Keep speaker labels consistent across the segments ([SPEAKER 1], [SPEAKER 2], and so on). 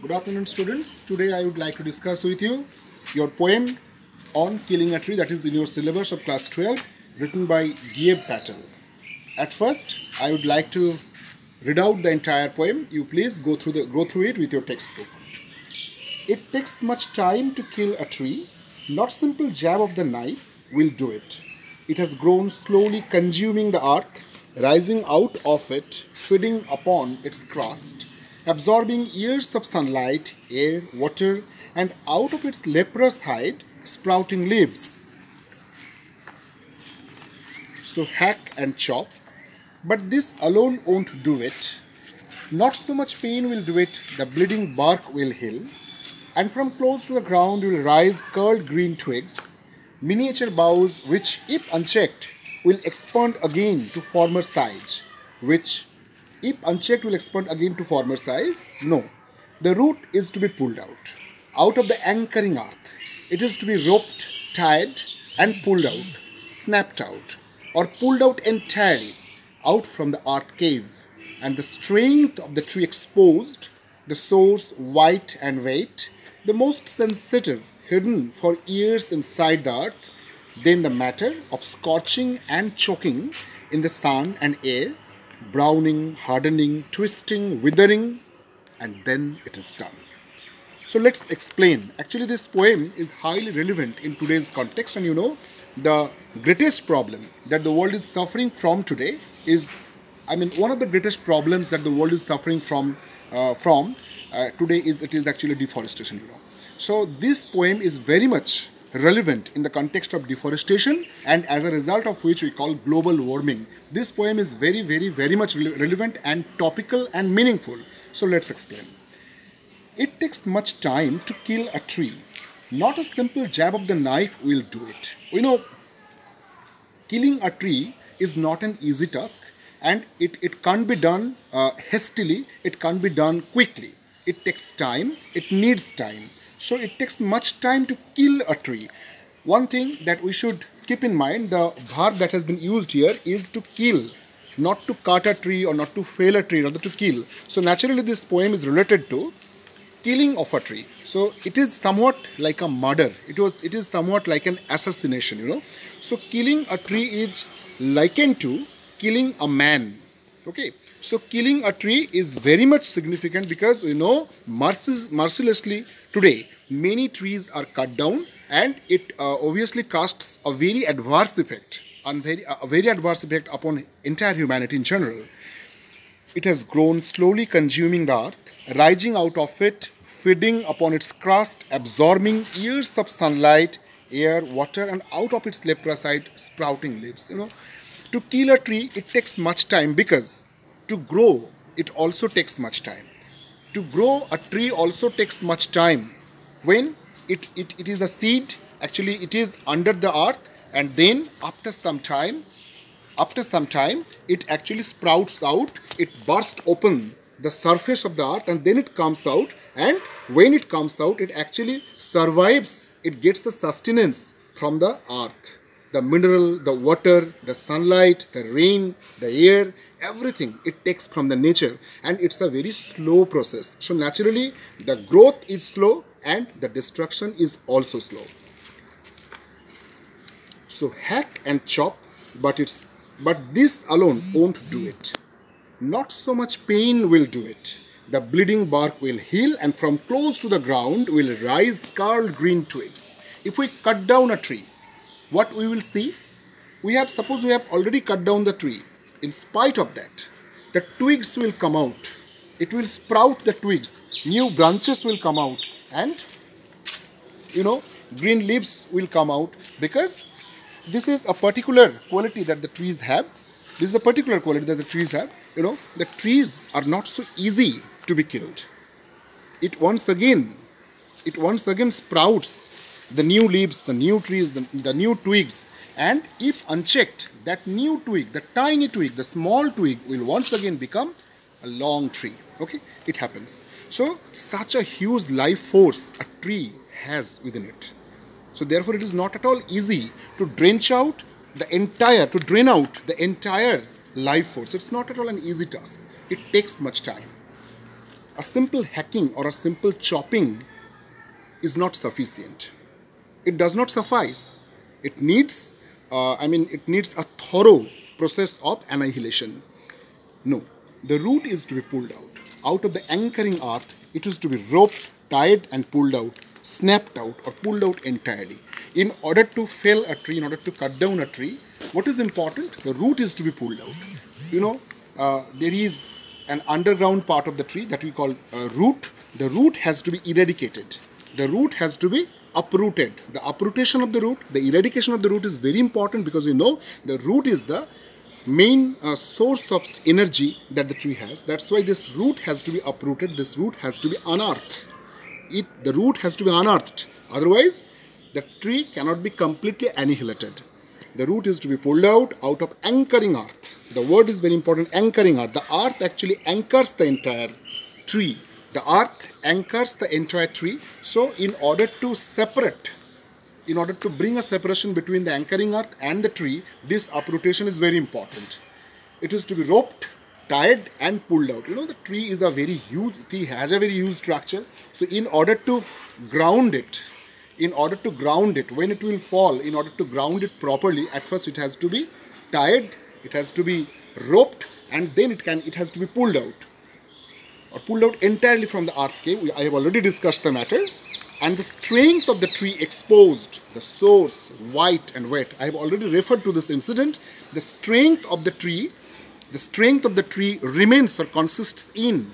[SPEAKER 1] Good afternoon, students. Today I would like to discuss with you your poem on killing a tree that is in your syllabus of class 12 written by GIEVE PATEL. At first, I would like to read out the entire poem. You please go through it with your textbook. It takes much time to kill a tree. Not simple jab of the knife will do it. It has grown slowly consuming the earth, rising out of it, feeding upon its crust, absorbing years of sunlight, air, water, and out of its leprous hide, sprouting leaves. So hack and chop, but this alone won't do it. Not so much pain will do it, the bleeding bark will heal, and from close to the ground will rise curled green twigs, miniature boughs which, if unchecked, will expand again to former size, which if unchecked will expand again to former size? No. The root is to be pulled out of the anchoring earth. It is to be roped, tied and pulled out, snapped out or pulled out entirely out from the earth cave, and the strength of the tree exposed, the source white and weight, the most sensitive hidden for years inside the earth, then the matter of scorching and choking in the sun and air, browning, hardening, twisting, withering, and then it is done. So let's explain. Actually, this poem is highly relevant in today's context, and the greatest problem that the world is suffering from today is, one of the greatest problems that the world is suffering from today is actually deforestation. So this poem is very much relevant in the context of deforestation, and as a result of which we call global warming. This poem is very much relevant and topical and meaningful. So let's explain. It takes much time to kill a tree. Not a simple jab of the knife will do it. Killing a tree is not an easy task, and it can't be done hastily, it can't be done quickly. It takes time, it needs time. So it takes much time to kill a tree. One thing that we should keep in mind, the verb that has been used here is to kill, not to cut a tree or not to fell a tree, rather to kill. So naturally this poem is related to killing of a tree. So it is somewhat like a murder. It is somewhat like an assassination, So killing a tree is likened to killing a man. Okay. So killing a tree is very much significant because mercilessly today many trees are cut down, and it obviously casts a very adverse effect, upon entire humanity in general. It has grown slowly consuming the earth, rising out of it, feeding upon its crust, absorbing years of sunlight, air, water, and out of its leprous hide, sprouting leaves. To kill a tree, it takes much time because to grow, it also takes much time. To grow a tree also takes much time. When it is a seed, actually it is under the earth, and then after some time, it actually sprouts out, it bursts open the surface of the earth, and then it comes out, and when it comes out, it actually survives, it gets the sustenance from the earth. The mineral, the water, the sunlight, the rain, the air, everything it takes from the nature, and it's a very slow process. So naturally the growth is slow and the destruction is also slow. So hack and chop, but this alone won't do it. Not so much pain will do it. The bleeding bark will heal, and from close to the ground will rise curled green twigs. If we cut down a tree, what we will see? Suppose we have already cut down the tree. In spite of that, the twigs will come out. It will sprout the twigs. New branches will come out, and green leaves will come out, because this is a particular quality that the trees have. The trees are not so easy to be killed. It once again sprouts the new leaves, the new trees, the new twigs, and if unchecked, that new twig, the tiny twig, the small twig will once again become a long tree. Okay, it happens. So such a huge life force a tree has within it. So therefore it is not at all easy to drain out the entire life force. It's not at all an easy task. It takes much time. A simple hacking or a simple chopping is not sufficient. It does not suffice. It needs, it needs a thorough process of annihilation. No, the root is to be pulled out. Out of the anchoring earth, it is to be roped, tied and pulled out, snapped out or pulled out entirely. In order to fell a tree, in order to cut down a tree, what is important? The root is to be pulled out. There is an underground part of the tree that we call root. The root has to be eradicated. The root has to be uprooted. The uprootation of the root, the eradication of the root is very important, because the root is the main source of energy that the tree has. That's why this root has to be uprooted. This root has to be unearthed. The root has to be unearthed. Otherwise, the tree cannot be completely annihilated. The root is to be pulled out of anchoring earth. The word is very important, anchoring earth. The earth actually anchors the entire tree. The earth anchors the entire tree. So in order to bring a separation between the anchoring earth and the tree, this uprootation is very important. It is to be roped, tied and pulled out. The tree is has a very huge structure. So in order to ground it, when it will fall, in order to ground it properly, at first it has to be tied, it has to be roped, and then it has to be pulled out, or pulled out entirely from the earth cave. I have already discussed the matter. And the strength of the tree exposed, the source, white and wet. I have already referred to this incident. The strength of the tree remains or consists in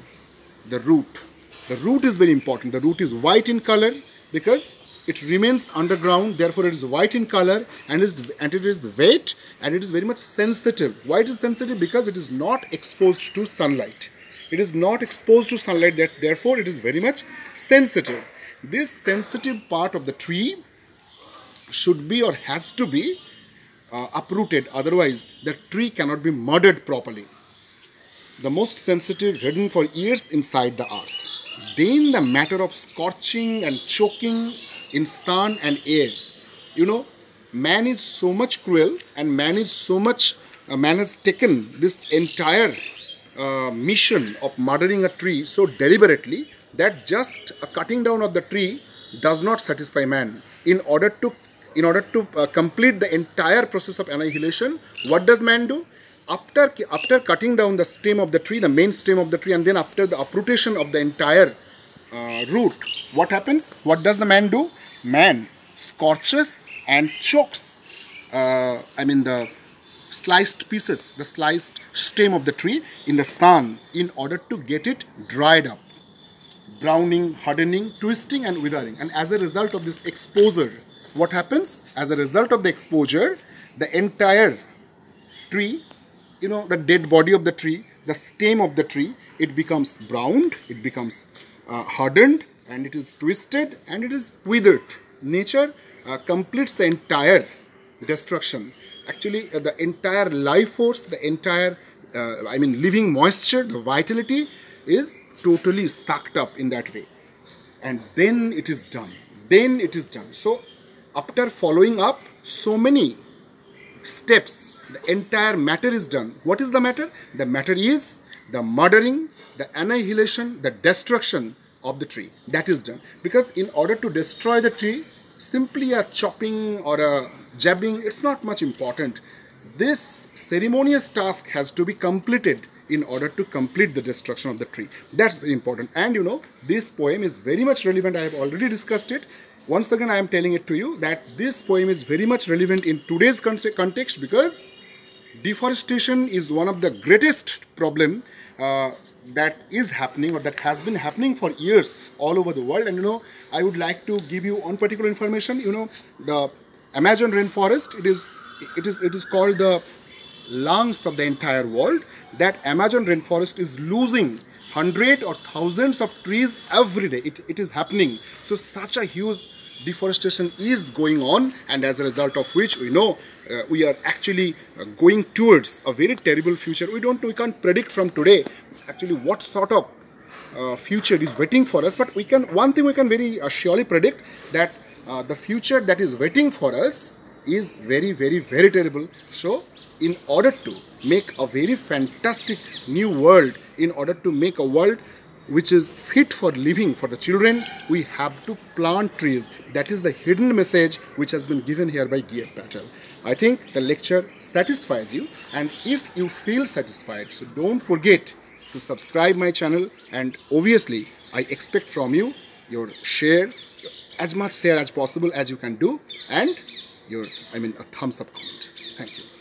[SPEAKER 1] the root. The root is very important. The root is white in color because it remains underground, therefore it is white in color, and it is wet, and it is very much sensitive. Why it is sensitive? Because it is not exposed to sunlight. It is not exposed to sunlight, therefore it is very much sensitive. This sensitive part of the tree should be or has to be uprooted, otherwise the tree cannot be murdered properly. The most sensitive hidden for years inside the earth. Then the matter of scorching and choking in sun and air. Man is so much cruel, and man has taken this entire mission of murdering a tree so deliberately that just a cutting down of the tree does not satisfy man. In order to complete the entire process of annihilation, what does man do? After cutting down the stem of the tree, the main stem of the tree, and then after the uprootation of the entire root, what happens? What does the man do? Man scorches and chokes the sliced pieces, the sliced stem of the tree in the sun in order to get it dried up. Browning, hardening, twisting and withering. And as a result of this exposure, what happens? As a result of the exposure, the entire tree, the dead body of the tree, the stem of the tree, it becomes browned, it becomes hardened, and it is twisted and it is withered. Nature completes the entire destruction. Actually, the entire life force, the entire, living moisture, the vitality is totally sucked up in that way. And then it is done. So, after following up so many steps, the entire matter is done. What is the matter? The matter is the murdering, the annihilation, the destruction of the tree. That is done. Because in order to destroy the tree, simply a chopping or a jabbing, it's not much important. This ceremonious task has to be completed in order to complete the destruction of the tree. That's very important. And this poem is very much relevant. I have already discussed it. Once again, I am telling it to you that this poem is very much relevant in today's context, because deforestation is one of the greatest problem that is happening, or that has been happening for years all over the world. And I would like to give you one particular information. The Amazon rainforest, it is called the lungs of the entire world. That Amazon rainforest is losing hundreds or thousands of trees every day. It is happening. So such a huge deforestation is going on, and as a result of which we are actually going towards a very terrible future. We can't predict from today actually what sort of future is waiting for us, but one thing we can very surely predict, that the future that is waiting for us is very, very, very terrible. So in order to make a very fantastic new world, in order to make a world which is fit for living for the children, we have to plant trees. That is the hidden message which has been given here by GIEVE PATEL. I think the lecture satisfies you, and if you feel satisfied, so don't forget to subscribe my channel, and obviously I expect from you your share, as much share as possible as you can do, and a thumbs up comment. Thank you.